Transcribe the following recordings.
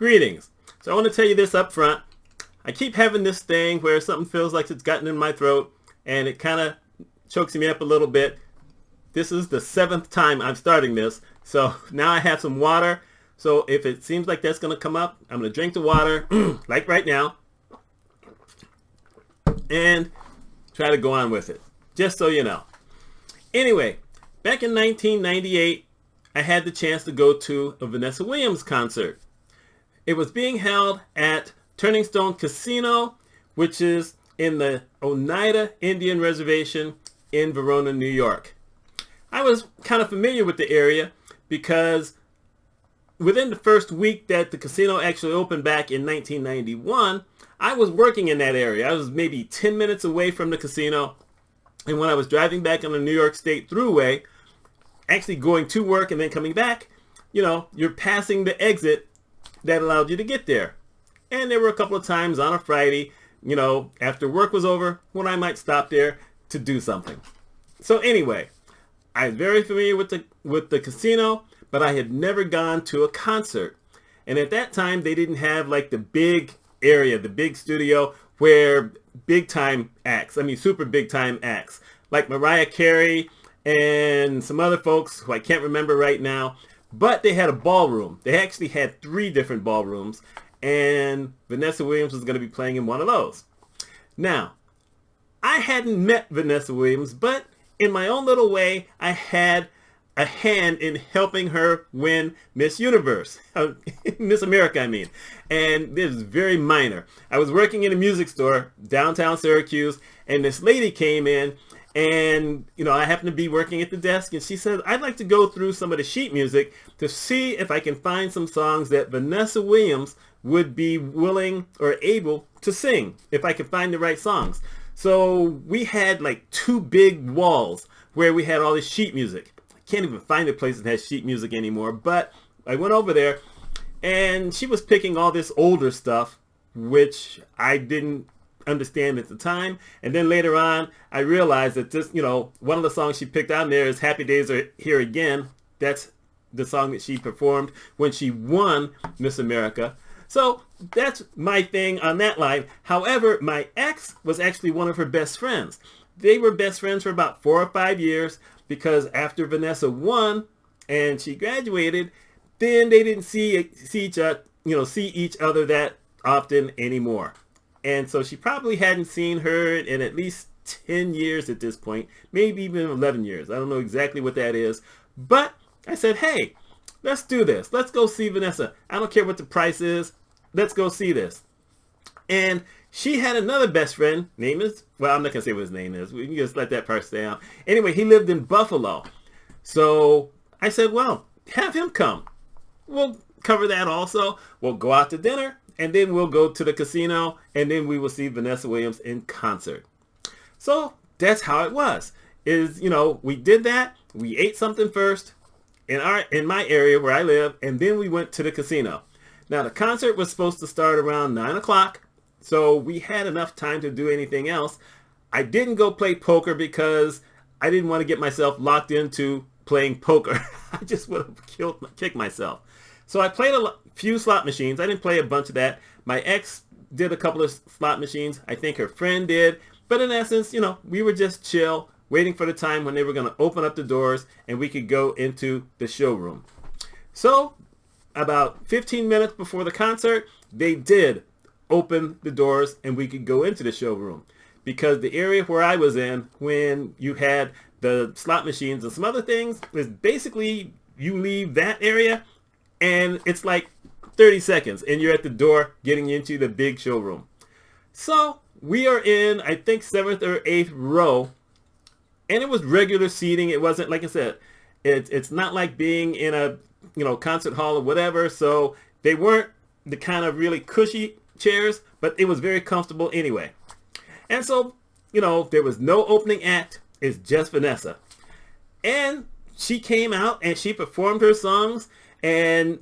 Greetings. So I want to tell you this up front. I keep having this thing where something feels like it's gotten in my throat and it kind of chokes me up a little bit. This is the 7th time I'm starting this. So now I have some water. So if it seems like that's going to come up, I'm going to drink the water like right now and try to go on with it, just so you know. Anyway, back in 1998, I had the chance to go to a Vanessa Williams concert. It was being held at Turning Stone Casino, which is in the Oneida Indian Reservation in Verona, New York. I was kind of familiar with the area because within the first week that the casino actually opened back in 1991, I was working in that area. I was maybe 10 minutes away from the casino. And when I was driving back on the New York State Thruway, actually going to work and then coming back, you're passing the exit that allowed you to get there. And there were a couple of times on a Friday, after work was over, when I might stop there to do something. So anyway, I'm very familiar with the casino, but I had never gone to a concert. And at that time, they didn't have like the big area, the big studio where super big time acts, like Mariah Carey and some other folks who I can't remember right now. But they had a ballroom. They actually had 3 different ballrooms, and Vanessa Williams was going to be playing in one of those. Now, I hadn't met Vanessa Williams, but in my own little way, I had a hand in helping her win Miss Universe. Miss America, I mean. And it was very minor. I was working in a music store downtown Syracuse, and this lady came in, and I happened to be working at the desk, and she said, I'd like to go through some of the sheet music to see if I can find some songs that Vanessa Williams would be willing or able to sing, if I could find the right songs. So we had like 2 big walls where we had all this sheet music. I can't even find a place that has sheet music anymore, but I went over there and she was picking all this older stuff, which I didn't understand at the time. And then later on, I realized that this, one of the songs she picked on there is Happy Days Are Here Again. That's the song that she performed when she won Miss America. So that's my thing on that line. However, my ex was actually one of her best friends. They were best friends for about 4 or 5 years because after Vanessa won and she graduated, then they didn't see each other that often anymore. And so she probably hadn't seen her in at least 10 years at this point, maybe even 11 years. I don't know exactly what that is. But I said, hey, let's do this. Let's go see Vanessa. I don't care what the price is. Let's go see this. And she had another best friend. I'm not going to say what his name is. We can just let that part stay out. Anyway, he lived in Buffalo. So I said, well, have him come. We'll cover that also. We'll go out to dinner. And then we'll go to the casino, and then we will see Vanessa Williams in concert. So that's how it was. We did that. We ate something first in my area where I live, and then we went to the casino. Now, the concert was supposed to start around 9 o'clock, so we had enough time to do anything else. I didn't go play poker because I didn't want to get myself locked into playing poker. I just would have kicked myself. So I played a few slot machines. I didn't play a bunch of that. My ex did a couple of slot machines. I think her friend did. But in essence, we were just chill, waiting for the time when they were going to open up the doors and we could go into the showroom. So about 15 minutes before the concert, they did open the doors and we could go into the showroom. Because the area where I was in, when you had the slot machines and some other things, is basically you leave that area and it's like 30 seconds and you're at the door getting into the big showroom. So we are in, I think, 7th or 8th row, and it was regular seating. It wasn't, like I said, it's not like being in a concert hall or whatever. So they weren't the kind of really cushy chairs, but it was very comfortable anyway. And so, there was no opening act. It's just Vanessa. And she came out and she performed her songs. And,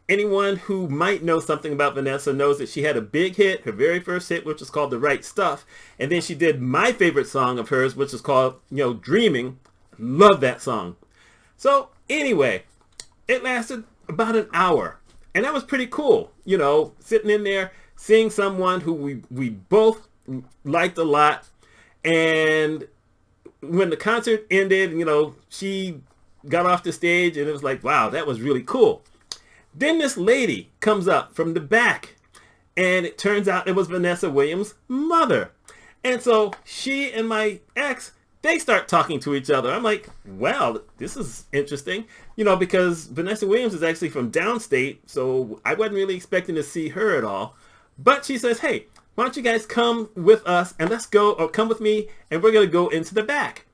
anyone who might know something about Vanessa knows that she had a big hit, her very first hit, which was called The Right Stuff. And then she did my favorite song of hers, which is called, Dreaming. Love that song. So anyway, it lasted about an hour. And that was pretty cool, you know, sitting in there, seeing someone who we both liked a lot. And when the concert ended, you know, she got off the stage and it was like, wow, that was really cool. Then this lady comes up from the back and it turns out it was Vanessa Williams' mother. And so she and my ex, they start talking to each other. I'm like, well, this is interesting, you know, because Vanessa Williams is actually from downstate, so I wasn't really expecting to see her at all. But she says, hey, why don't you guys come with us and let's go, or come with me, and we're going to go into the back.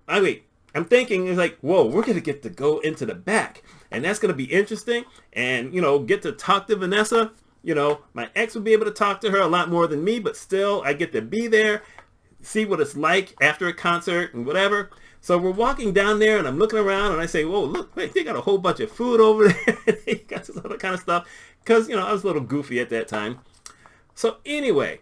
I'm thinking, it's like, whoa, we're going to get to go into the back, and that's going to be interesting, and, you know, get to talk to Vanessa. You know, my ex would be able to talk to her a lot more than me, but still, I get to be there, see what it's like after a concert and whatever. So we're walking down there and I'm looking around and I say, whoa, look, wait, they got a whole bunch of food over there. They got this other kind of stuff. Because, you know, I was a little goofy at that time. So anyway,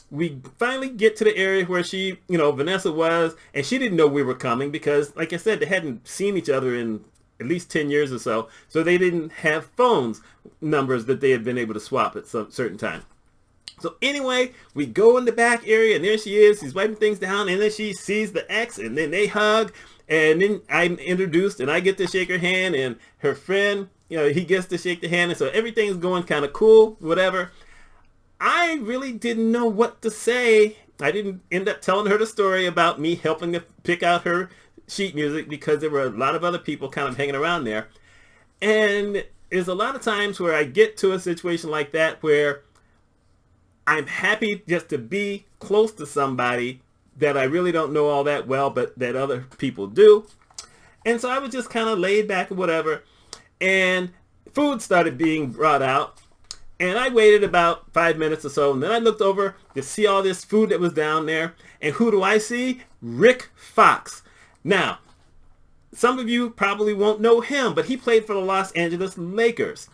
we finally get to the area where she, you know, Vanessa was, and she didn't know we were coming because, like I said, they hadn't seen each other in at least 10 years or so. So they didn't have phones numbers that they had been able to swap at some certain time. So anyway, we go in the back area, and there she is. She's wiping things down, and then she sees the ex, and then they hug, and then I'm introduced, and I get to shake her hand, and her friend, you know, he gets to shake the hand, and so everything's going kind of cool, whatever. I really didn't know what to say. I didn't end up telling her the story about me helping to pick out her sheet music because there were a lot of other people kind of hanging around there. And there's a lot of times where I get to a situation like that where I'm happy just to be close to somebody that I really don't know all that well, but that other people do. And so I was just kind of laid back and whatever. And food started being brought out. And I waited about 5 minutes or so. And then I looked over to see all this food that was down there. And who do I see? Rick Fox. Now, some of you probably won't know him, but he played for the Los Angeles Lakers.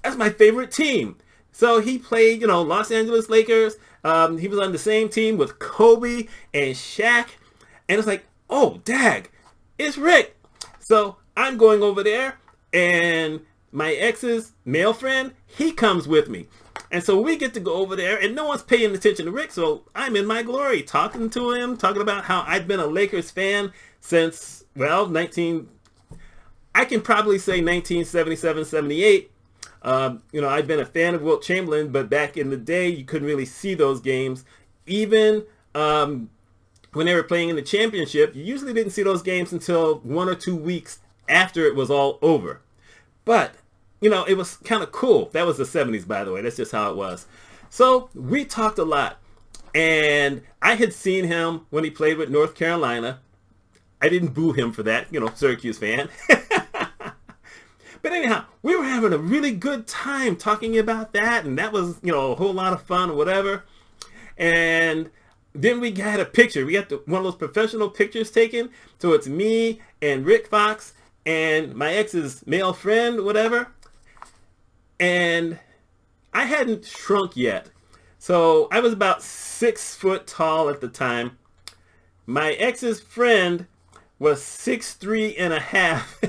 That's my favorite team. So he played, you know, Los Angeles Lakers. He was on the same team with Kobe and Shaq. And it's like, oh, dag, it's Rick. So I'm going over there, and my ex's male friend, he comes with me. And so we get to go over there, and no one's paying attention to Rick. So I'm in my glory, talking to him, talking about how I've been a Lakers fan since, well, I can probably say 1977, 78. You know, I've been a fan of Wilt Chamberlain, but back in the day, you couldn't really see those games. Even when they were playing in the championship, you usually didn't see those games until 1 or 2 weeks after it was all over. But, you know, it was kind of cool. That was the 70s, by the way. That's just how it was. So we talked a lot. And I had seen him when he played with North Carolina. I didn't boo him for that, you know, Syracuse fan. But anyhow, we were having a really good time talking about that, and that was, you know, a whole lot of fun or whatever. And then we got a picture. We got one of those professional pictures taken. So it's me and Rick Fox and my ex's male friend, whatever. And I hadn't shrunk yet. So I was about 6 foot tall at the time. My ex's friend was 6'3" and a half.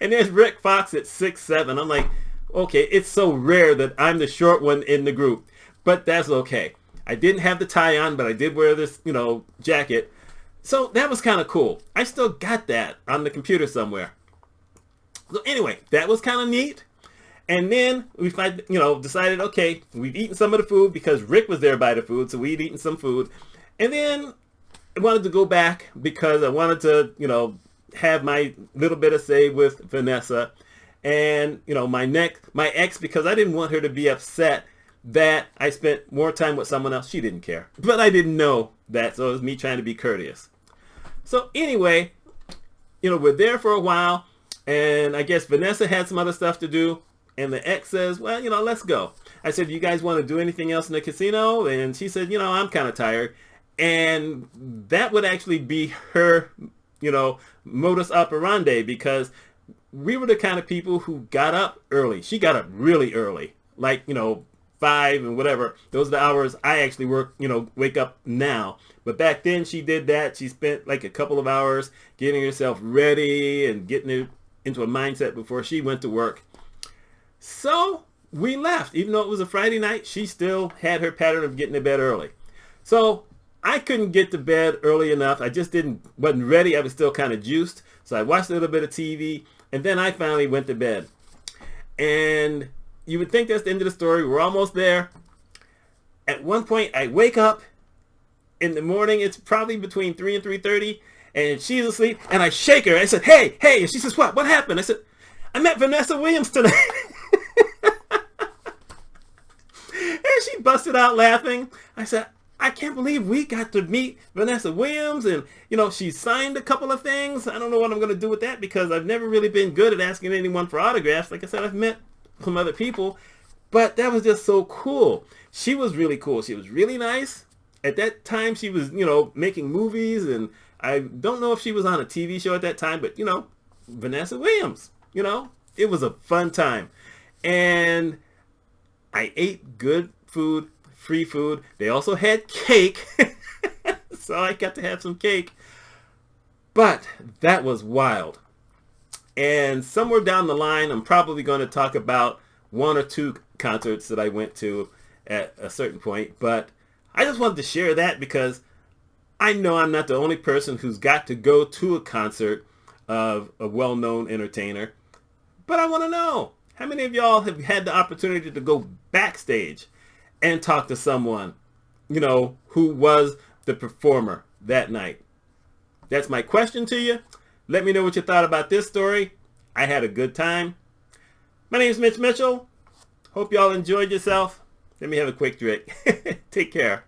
And there's Rick Fox at 6'7". I'm like, okay, it's so rare that I'm the short one in the group, but that's okay. I didn't have the tie on, but I did wear this, you know, jacket. So that was kind of cool. I still got that on the computer somewhere. So anyway, that was kind of neat. And then we, you know, decided, okay, we've eaten some of the food because Rick was there by the food, so we'd eaten some food. And then I wanted to go back because I wanted to, you know, have my little bit of say with Vanessa, and, you know, my ex, because I didn't want her to be upset that I spent more time with someone else. She didn't care, but I didn't know that, so it was me trying to be courteous. So anyway, you know, we're there for a while, and I guess Vanessa had some other stuff to do, and the ex says, well, you know, let's go. I said, you guys want to do anything else in the casino? And she said, you know, I'm kind of tired. And that would actually be her, you know, modus operandi, because we were the kind of people who got up early. She got up really early, like, you know, 5 and whatever. Those are the hours I actually work, you know, wake up now. But back then she did that. She spent like a couple of hours getting herself ready and getting her into a mindset before she went to work. So we left. Even though it was a Friday night, she still had her pattern of getting to bed early. So I couldn't get to bed early enough. I just wasn't ready. I was still kind of juiced. So I watched a little bit of TV, and then I finally went to bed. And you would think that's the end of the story. We're almost there. At one point, I wake up in the morning. It's probably between 3 and 3:30, and she's asleep. And I shake her. I said, "Hey, hey!" And she says, "What? What happened?" I said, "I met Vanessa Williams tonight." And she busted out laughing. I said, "I can't believe we got to meet Vanessa Williams, and she signed a couple of things. I don't know what I'm going to do with that because I've never really been good at asking anyone for autographs. Like I said, I've met some other people, but that was just so cool." She was really cool. She was really nice. At that time, she was, making movies, and I don't know if she was on a TV show at that time, but, Vanessa Williams, it was a fun time. And I ate good food, free food. They also had cake, so I got to have some cake. But that was wild. And somewhere down the line, I'm probably going to talk about one or two concerts that I went to at a certain point. But I just wanted to share that because I know I'm not the only person who's got to go to a concert of a well-known entertainer. But I want to know, how many of y'all have had the opportunity to go backstage and talk to someone, who was the performer that night? That's my question to you. Let me know what you thought about this story. I had a good time. My name is Mitch Mitchell. Hope y'all enjoyed yourself. Let me have a quick drink. Take care.